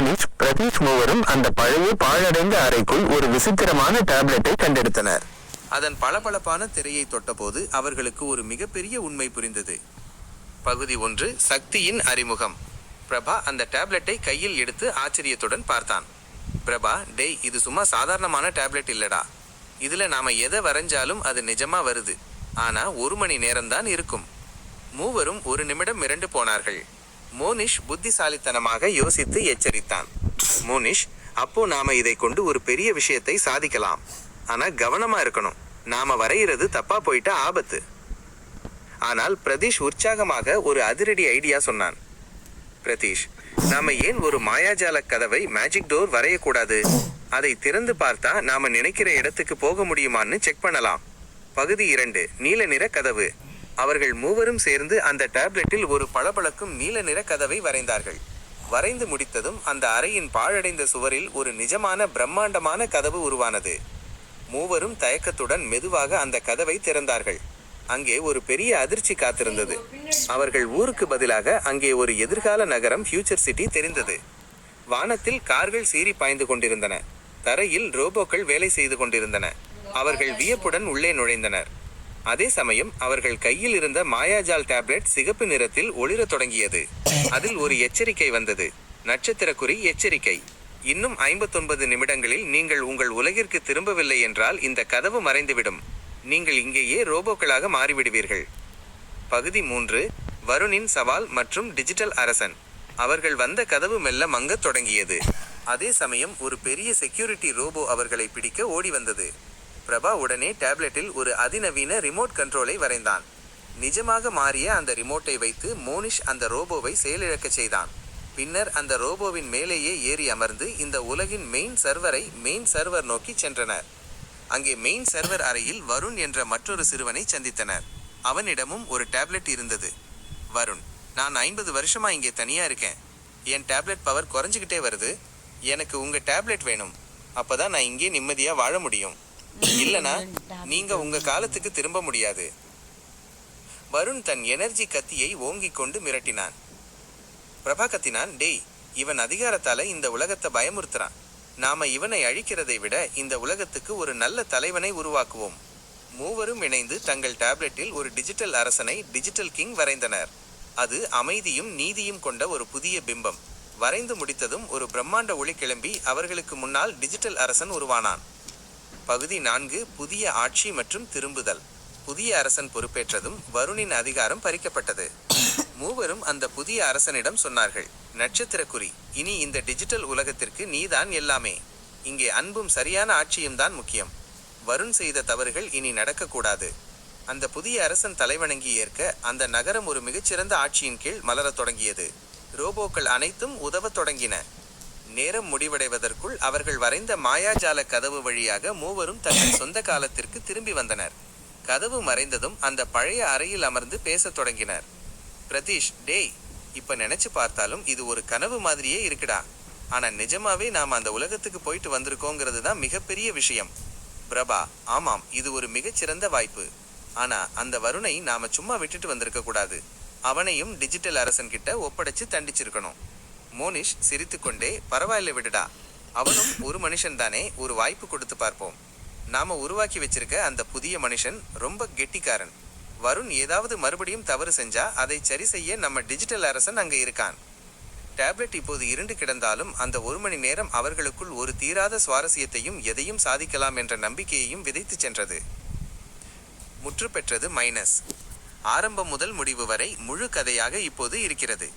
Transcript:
மோனிஷ், பிரதீஷ் மூவரும் அந்த பழைய பாழடைந்த அறைக்குள் ஒரு விசித்திரமான டேப்லெட்டை கண்டெடுத்தனர். அதன் பளபளப்பான திரையை தொட்டபோது அவர்களுக்கு ஒரு மிகப்பெரிய உண்மை புரிந்தது. பகுதி 1, சக்தியின் அறிமுகம். பிரபா அந்த டேப்லெட்டை கையில் எடுத்து ஆச்சரியத்துடன் பார்த்தான். பிரபா, டேய், இது சும்மா சாதாரணமான டேப்லெட் இல்லடா. இதுல நாம எதை வரைஞ்சாலும் அது நிஜமா வருது. ஆனா 1 மணி நேரம்தான் இருக்கும். மூவரும் 1 நிமிடம் மிரண்டு போனார்கள். மோனிஷ் புத்திசாலித்தனமாக யோசித்து எச்சரித்தான். மோனிஷ், அப்போ நாம இதை கொண்டு ஒரு பெரிய விஷயத்தை சாதிக்கலாம். ஆனா கவனமா இருக்கணும். நாம வரைகிறது தப்பா போயிட்டா ஆபத்து. ஆனால் பிரதீஷ் உற்சாகமாக ஒரு அதிரடி ஐடியா சொன்னான். பிரதீஷ், நாம ஏன் ஒரு மாயாஜால கதவை மேஜிக் டோர் வரையக்கூடாது? அதை திறந்து பார்த்தா நாம நினைக்கிற இடத்துக்கு போக முடியுமான்னு செக் பண்ணலாம். பகுதி 2, நீல நிற கதவு. அவர்கள் மூவரும் சேர்ந்து அந்த டேப்லெட்டில் ஒரு பளபளக்கும் நீல நிற கதவை வரைந்தார்கள். வரைந்து முடித்ததும் அந்த அறையின் பாழடைந்த சுவரில் ஒரு நிஜமான பிரம்மாண்டமான கதவு உருவானது. மூவரும் தயக்கத்துடன் மெதுவாக அந்த கதவை திறந்தார்கள். அங்கே ஒரு பெரிய அதிர்ச்சி காத்திருந்தது. அவர்கள் ஊருக்கு பதிலாக அங்கே ஒரு எதிர்கால நகரம், ஃபியூச்சர் சிட்டி தெரிந்தது. வானத்தில் கார்கள் சீறி பாய்ந்து கொண்டிருந்தன. தரையில் ரோபோக்கள் வேலை செய்து கொண்டிருந்தன. அவர்கள் வியப்புடன் உள்ளே நுழைந்தனர். அதே சமயம் அவர்கள் கையில் இருந்த மாயாஜால் டேப்லெட் சிகப்பு நிறத்தில் ஒளிரத் தொடங்கியது. அதில் ஒரு எச்சரிக்கை வந்தது. நட்சத்திரக்குறி எச்சரிக்கை. இன்னும் 59 நிமிடங்களில் நீங்கள் உங்கள் உலகிற்கு திரும்பவில்லை என்றால் இந்த கதவு மறைந்துவிடும். நீங்கள் இங்கேயே ரோபோக்களாக மாறிவிடுவீர்கள். பகுதி 3, வருணின் சவால் மற்றும் டிஜிட்டல் அரசன். அவர்கள் வந்த கதவு மெல்ல மங்கத் தொடங்கியது. அதே சமயம் ஒரு பெரிய செக்யூரிட்டி ரோபோ அவர்களை பிடிக்க ஓடி வந்தது. பிரபா உடனே டேப்லெட்டில் ஒரு அதிநவீன ரிமோட் கண்ட்ரோலை வரைந்தான். நிஜமாக மாறிய அந்த ரிமோட்டை வைத்து மோனிஷ் அந்த ரோபோவை செயலிழக்க செய்தான். பின்னர் அந்த ரோபோவின் மேலேயே ஏறி அமர்ந்து இந்த உலகின் மெயின் சர்வர் நோக்கி சென்றனர். அங்கே மெயின் சர்வர் அறையில் வருண் என்ற மற்றொரு சிறுவனை சந்தித்தனர். அவனிடமும் ஒரு டேப்லெட் இருந்தது. வருண், நான் 50 வருஷமா இங்கே தனியா இருக்கேன். என் டேப்லெட் பவர் குறைஞ்சிக்கிட்டே வருது. எனக்கு உங்க டேப்லெட் வேணும். அப்பதான் நான் இங்கே நிம்மதியா வாழ முடியும். இல்லனா நீங்க உங்க காலத்துக்கு திரும்ப முடியாது. வருண் தன் எனர்ஜி கத்தியை ஓங்கிக் கொண்டு மிரட்டினான். பிரபா கத்தினான், டேய், இவன் அதிகாரத்தால இந்த உலகத்தை பயமுறுத்துறான். நாம இவனை அழிக்கிறதை விட இந்த உலகத்துக்கு ஒரு நல்ல தலைவனை உருவாக்குவோம். மூவரும் இணைந்து தங்கள் டேப்லெட்டில் ஒரு டிஜிட்டல் அரசனை, டிஜிட்டல் கிங் வரைந்தனர். அது அமைதியும் நீதியும் கொண்ட ஒரு புதிய பிம்பம். வரைந்து முடித்ததும் ஒரு பிரம்மாண்ட ஒளி கிளம்பி அவர்களுக்கு முன்னால் டிஜிட்டல் அரசன் உருவானான். பகுதி 4, புதிய ஆட்சி மற்றும் திரும்புதல். புதிய அரசன் பொறுப்பேற்றதும் வருணின் அதிகாரம் பறிக்கப்பட்டது. மூவரும் அந்த புதிய அரசனிடம் சொன்னார்கள், நட்சத்திரக்குறி, இனி இந்த டிஜிட்டல் உலகத்திற்கு நீதான் எல்லாமே. இங்கே அன்பும் சரியான ஆட்சியும் தான் முக்கியம். வருண் செய்த தவறுகள் இனி நடக்கக்கூடாது. அந்த புதிய அரசன் தலைவணங்கி ஏற்க அந்த நகரம் ஒரு மிகச்சிறந்த ஆட்சியின் கீழ் மலரத் தொடங்கியது. ரோபோக்கள் அனைத்தும் உதவத் தொடங்கின. நேரம் முடிவடைவதற்குள் அவர்கள் வரைந்த மாயாஜால கதவு வழியாக மூவரும் தங்கள் சொந்த காலத்திற்கு திரும்பி வந்தனர். கதவு மறைந்ததும் அந்த பழைய அறையில் அமர்ந்து பேசத் தொடங்கினர். பிரதீஷ், டேய், இப்ப நினைச்சு பார்த்தாலும் இது ஒரு கனவு மாதிரியே இருக்குடா. ஆனா நிஜமாவே நாம அந்த உலகத்துக்கு போயிட்டு வந்திருக்கோங்கிறது தான் மிகப்பெரிய விஷயம். பிரபா, ஆமாம், இது ஒரு மிகச்சிறந்த வாய்ப்பு. ஆனா அந்த வருணை நாம சும்மா விட்டுட்டு வந்திருக்க கூடாது. அவனையும் டிஜிட்டல் அரசன் கிட்ட ஒப்படைச்சு தண்டிச்சிருக்கணும். மோனிஷ் சிரித்துக்கொண்டே, பரவாயில்ல விடுடா, அவனும் ஒரு மனுஷன் தானே, ஒரு வாய்ப்பு கொடுத்து பார்ப்போம். நாம உருவாக்கி வச்சிருக்க அந்த புதிய மனுஷன் ரொம்ப கெட்டிக்காரன். வருண் ஏதாவது மறுபடியும் தவறு செஞ்சா அதை சரி செய்ய நம்ம டிஜிட்டல் அரசன் அங்க இருக்கான். டேப்லெட் இப்போது இருண்டு கிடந்தாலும் அந்த 1 மணி நேரம் அவர்களுக்குள் ஒரு தீராத சுவாரஸ்யத்தையும் எதையும் சாதிக்கலாம் என்ற நம்பிக்கையையும் விதைத்து சென்றது. முற்று பெற்றது மைனஸ். ஆரம்பம் முதல் முடிவு வரை முழு கதையாக இப்போது இருக்கிறது.